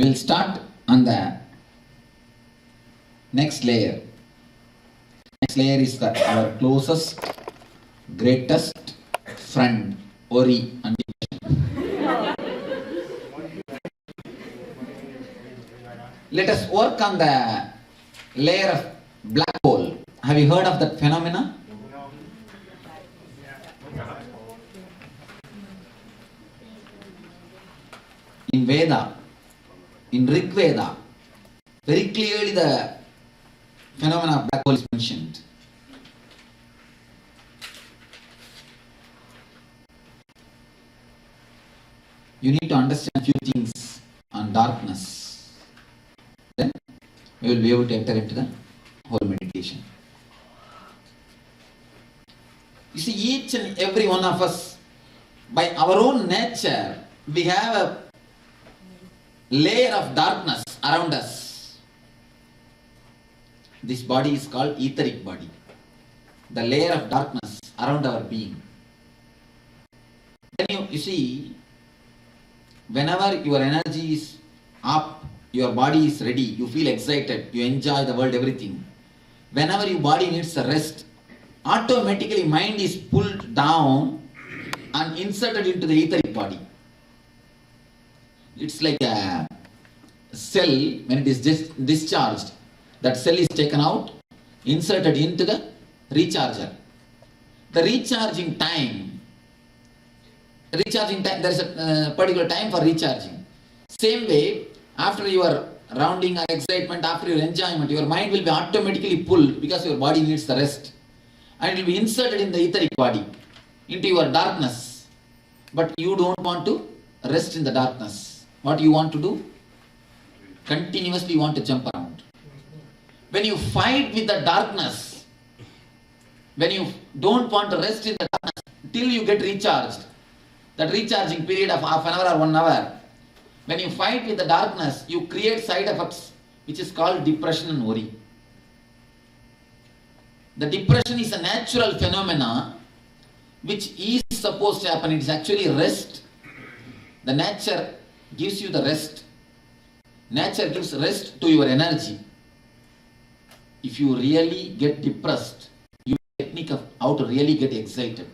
We'll start on the next layer. Next layer is our closest, greatest friend, Ori and let us work on the layer of black hole. Have you heard of that phenomena? In Veda, in Rig Veda, very clearly the phenomena of black hole is mentioned. You need to understand a few things on darkness. Then we will be able to enter into the whole meditation. You see, each and every one of us, by our own nature, we have a layer of darkness around us. This body is called etheric body. The layer of darkness around our being. Then you see, whenever your energy is up, your body is ready, you feel excited, you enjoy the world, everything. Whenever your body needs a rest, automatically mind is pulled down and inserted into the etheric body. It's like a cell, when it is discharged, that cell is taken out, inserted into the recharger. The recharging time, there is a particular time for recharging. Same way, after your rounding or excitement, after your enjoyment, your mind will be automatically pulled because your body needs the rest. And it will be inserted in the etheric body, into your darkness. But you don't want to rest in the darkness. What you want to do? Continuously you want to jump around. When you fight with the darkness, when you don't want to rest in the darkness till you get recharged, that recharging period of half an hour or 1 hour, when you fight with the darkness, you create side effects which is called depression and worry. The depression is a natural phenomena which is supposed to happen. It is actually rest. The nature gives you the rest. Nature gives rest to your energy. If you really get depressed, you have a technique of how to really get excited.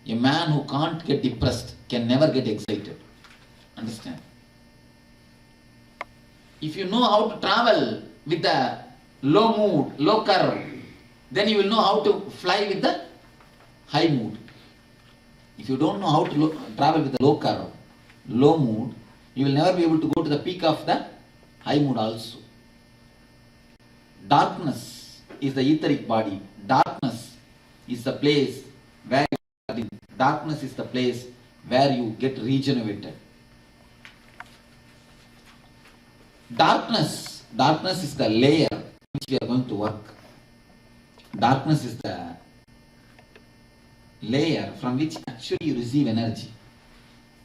A man who can't get depressed can never get excited. Understand? If you know how to travel with the low mood, low curve, then you will know how to fly with the high mood. If you don't know how to travel with the low curve, low mood, you will never be able to go to the peak of the high mood also. Darkness is the etheric body. Darkness is the place where darkness is the place where you get regenerated. Darkness is the layer which we are going to work. Darkness is the layer from which actually you receive energy.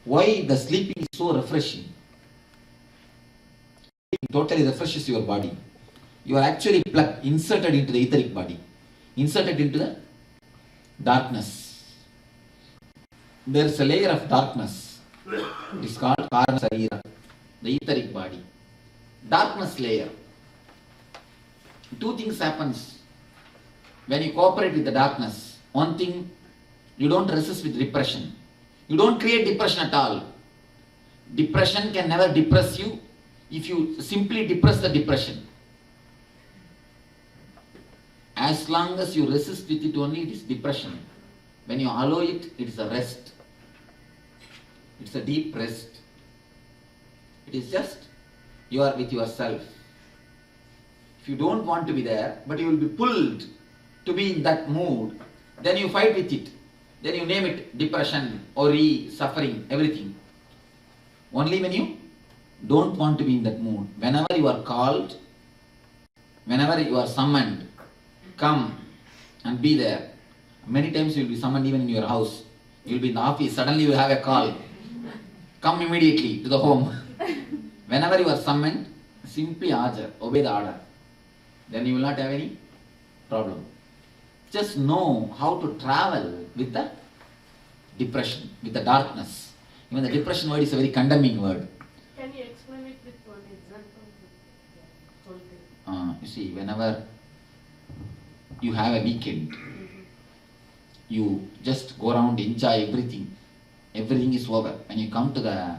Why the sleeping is so refreshing? It totally refreshes your body. You are actually inserted into the etheric body, inserted into the darkness. There is a layer of darkness. It is called Karma Sarira, the etheric body. Darkness layer. Two things happens when you cooperate with the darkness. One thing, you don't resist with depression. You don't create depression at all. Depression can never depress you if you simply depress the depression. As long as you resist with it only, it is depression. When you allow it, it is a rest. It's a deep rest. It is just you are with yourself. If you don't want to be there, but you will be pulled to be in that mood, then you fight with it. Then you name it depression, worry, suffering, everything. Only when you don't want to be in that mood. Whenever you are called, whenever you are summoned, come and be there. Many times you will be summoned even in your house. You will be in the office, suddenly you have a call. Come immediately to the home. Whenever you are summoned, simply obey the order. Then you will not have any problem. Just know how to travel with the depression, with the darkness. Even the depression word is a very condemning word. Can you explain it with one example? You see, whenever you have a weekend, you just go around, enjoy everything. Everything is over. When you come to the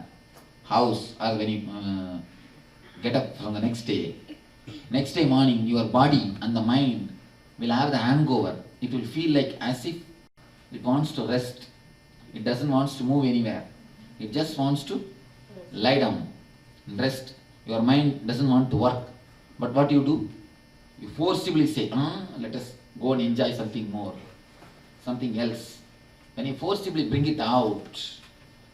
house or when you get up from the next day morning, your body and the mind will have the hangover. It will feel like as if it wants to rest. It doesn't want to move anywhere. It just wants to lie down and rest. Your mind doesn't want to work. But what you do? You forcibly say, let us go and enjoy something more, something else. When you forcibly bring it out,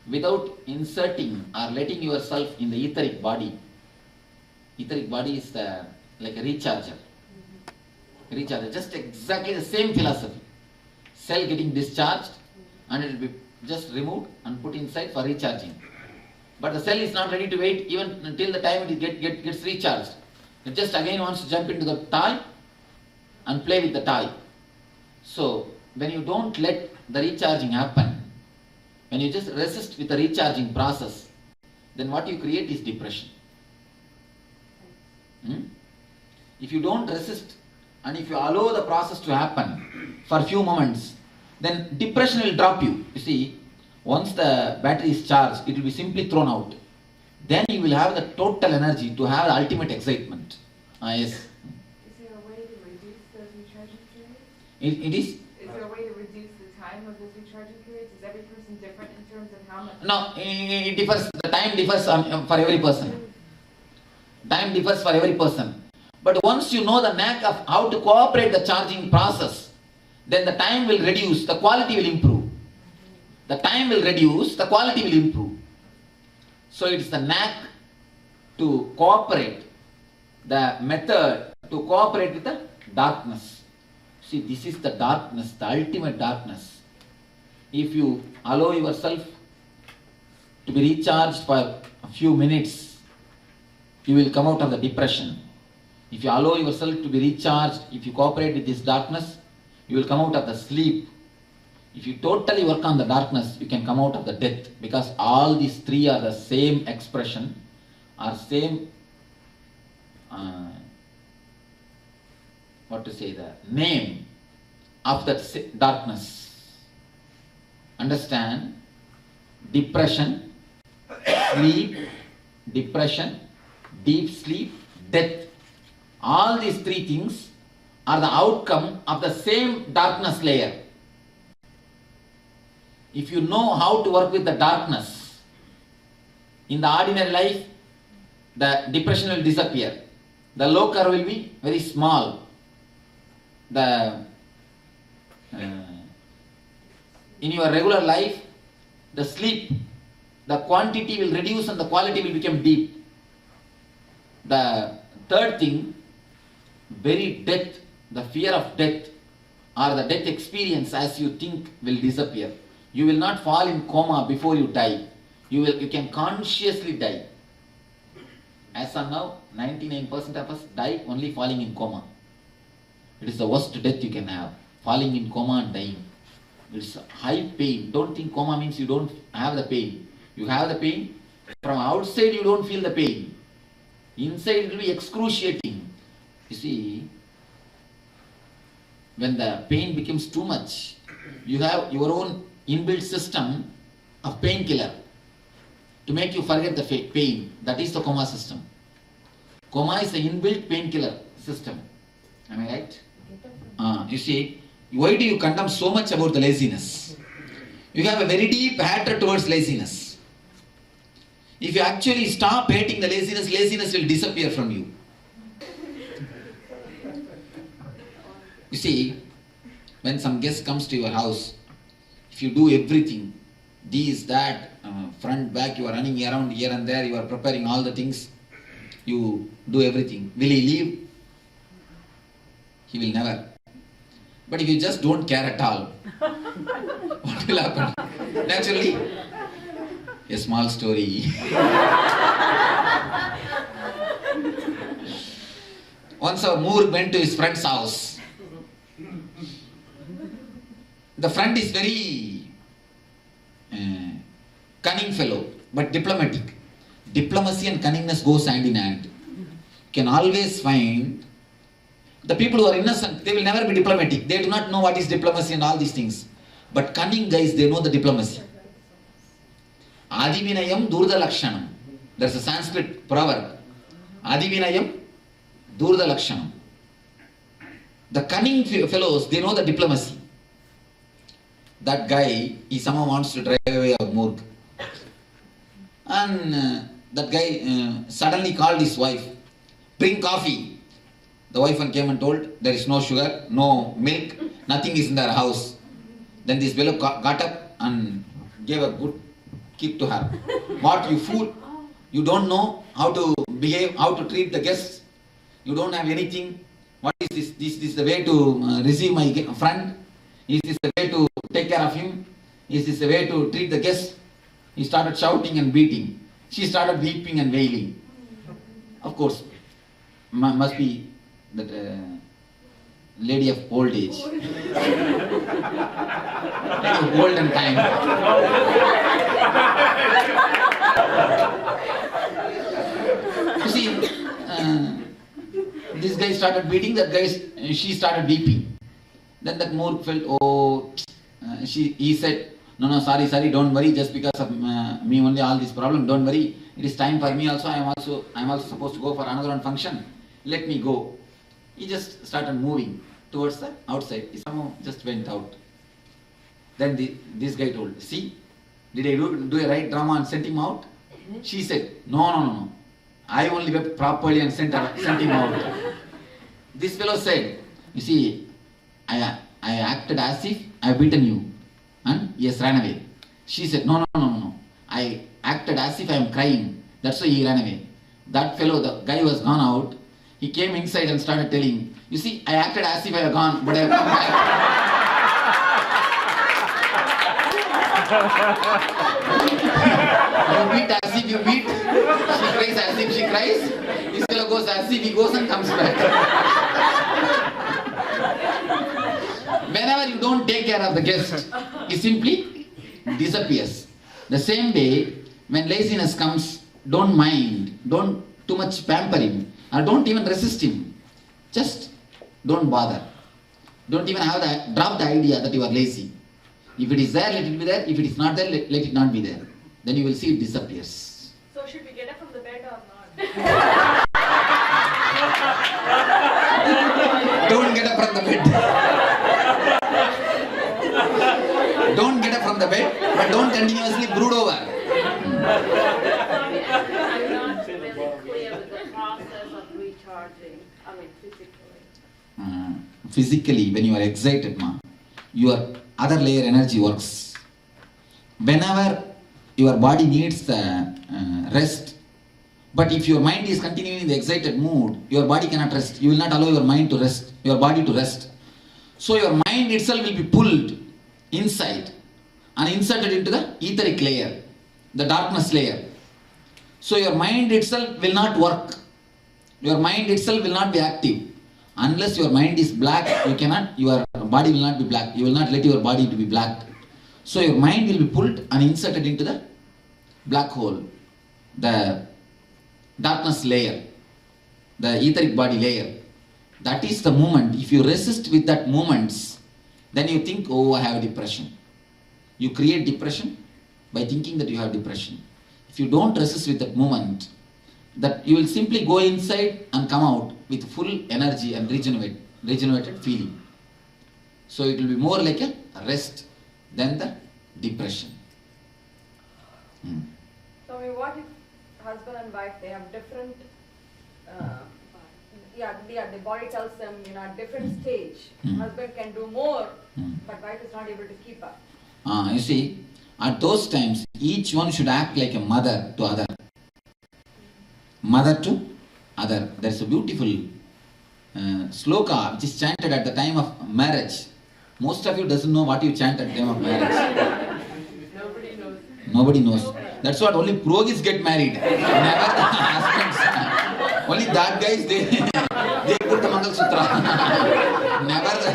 without inserting or letting yourself in the etheric body is like a recharger. Just exactly the same philosophy. Cell getting discharged and it will be just removed and put inside for recharging. But the cell is not ready to wait even until the time it gets recharged. It just again wants to jump into the toy and play with the toy. So when you don't let the recharging happen, when you just resist with the recharging process, then what you create is depression. If you don't resist and if you allow the process to happen for a few moments, then depression will drop you. You see, once the battery is charged, it will be simply thrown out. Then you will have the total energy to have the ultimate excitement. Yes. Is there a way to reduce those recharging periods? It is. Is there a way to reduce the time of those recharging periods? Is every person different in terms of how much? No, it differs. The time differs for every person. Time differs for every person. But once you know the knack of how to cooperate the charging process, then the time will reduce, the quality will improve. The time will reduce, the quality will improve. So it is the knack to cooperate, the method to cooperate with the darkness. See, this is the darkness, the ultimate darkness. If you allow yourself to be recharged for a few minutes, you will come out of the depression. If you allow yourself to be recharged, if you cooperate with this darkness, you will come out of the sleep. If you totally work on the darkness, you can come out of the death, because all these three are the same expression, are same, the name of that darkness. Understand? Depression, sleep, depression, deep sleep, death. All these three things are the outcome of the same darkness layer. If you know how to work with the darkness, in the ordinary life, the depression will disappear. The locus will be very small. In your regular life, the sleep, the quantity will reduce and the quality will become deep. The third thing, very death, the fear of death or the death experience as you think will disappear. You will not fall in coma before you die. You can consciously die. As of now, 99% of us die only falling in coma. It is the worst death you can have, falling in coma and dying. It's high pain. Don't think coma means you don't have the pain. You have the pain. From outside you don't feel the pain. Inside it will be excruciating. You see, when the pain becomes too much, you have your own inbuilt system of painkiller to make you forget the pain. That is the coma system. Coma is the inbuilt painkiller system. Am I right? You see, why do you condemn so much about the laziness? You have a very deep hatred towards laziness. If you actually stop hating the laziness, laziness will disappear from you. You see, when some guest comes to your house, if you do everything, this, that, front, back, you are running around here and there, you are preparing all the things, you do everything. Will he leave? He will never. But if you just don't care at all, what will happen? Naturally, a small story. Once a Moor went to his friend's house. The friend is very cunning fellow, but diplomatic. Diplomacy and cunningness goes hand in hand. You can always find the people who are innocent, they will never be diplomatic. They do not know what is diplomacy and all these things. But cunning guys, they know the diplomacy. Adivinayam Durda Lakshanam. There's a Sanskrit proverb. Adivinayam Durda Lakshanam. The cunning fellows, they know the diplomacy. That guy, he somehow wants to drive away our Murg. And that guy suddenly called his wife, bring coffee. The wife came and told, there is no sugar, no milk, nothing is in their house. Then this fellow got up and gave a good kick to her. What, you fool? You don't know how to behave, how to treat the guests. You don't have anything. What is this? This is the way to receive my friend? Is this the way to take care of him? Is this the way to treat the guests? He started shouting and beating. She started weeping and wailing. Of course, must be that lady of old age. Like of olden time. You see, this guy started beating, she started weeping. Then that Murg felt, he said, no, sorry, don't worry, just because of me only all this problem, don't worry. It is time for me also, I am also supposed to go for another one function. Let me go. He just started moving towards the outside. He somehow just went out. Then this guy told, see, did I do a right drama and sent him out? She said, no. I only wept properly and sent him out. This fellow said, you see, I acted as if I have beaten you. And he has ran away. She said, no. I acted as if I am crying. That's why he ran away. That fellow, the guy was gone out. He came inside and started telling, you see, I acted as if I have gone, but I have come back. You beat as if you beat. She cries as if she cries. This fellow goes as if he goes and comes back. Whenever you don't take care of the guest, he simply disappears. The same way, when laziness comes, don't mind, don't too much pamper him, or don't even resist him. Just don't bother. Don't even drop the idea that you are lazy. If it is there, let it be there. If it is not there, let it not be there. Then you will see it disappears. So should we get up from the bed or not? Don't get up from the bed. Don't get up from the bed, but don't continuously brood over. I'm not really clear with the process of recharging, physically. Physically, when you are excited, your other layer energy works. Whenever your body needs rest, but if your mind is continuing in the excited mood, your body cannot rest. You will not allow your mind to rest, your body to rest. So your mind itself will be pulled inside and inserted into the etheric layer, the darkness layer. So your mind itself will not work. Your mind itself will not be active. Unless your mind is black, your body will not be black. You will not let your body to be black. So your mind will be pulled and inserted into the black hole, the darkness layer, the etheric body layer. That is the moment. If you resist with that moments, then you think, I have depression. You create depression by thinking that you have depression. If you don't resist with that moment, that you will simply go inside and come out with full energy and regenerated feeling. So it will be more like a rest than the depression. So what if husband and wife, they have different, the body tells them, at different stage. Husband can do more, but wife is not able to keep up. You see, at those times, each one should act like a mother to other. Mother to other. There's a beautiful sloka which is chanted at the time of marriage. Most of you doesn't know what you chant at the time of marriage. Nobody knows. That's what only progis get married. Never the husbands. Only that guys, they put the Mangal Sutra. Never the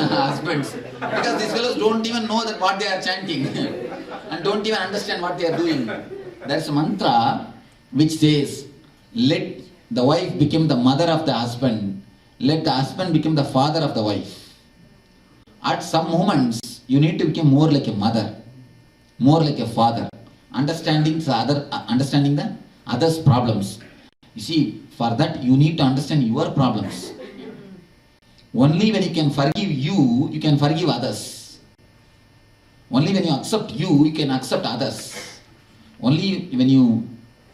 husbands. Because these fellows don't even know that what they are chanting. And don't even understand what they are doing. There's a mantra which says, let the wife become the mother of the husband, let the husband become the father of the wife. At some moments, you need to become more like a mother, more like a father, understanding the other's problems. You see, for that you need to understand your problems. Only when you can forgive you can forgive others. Only when you accept you can accept others. Only when you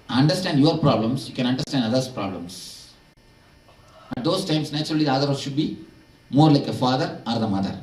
understand your problems, you can understand others' problems. At those times, naturally, the other should be more like a father or the mother.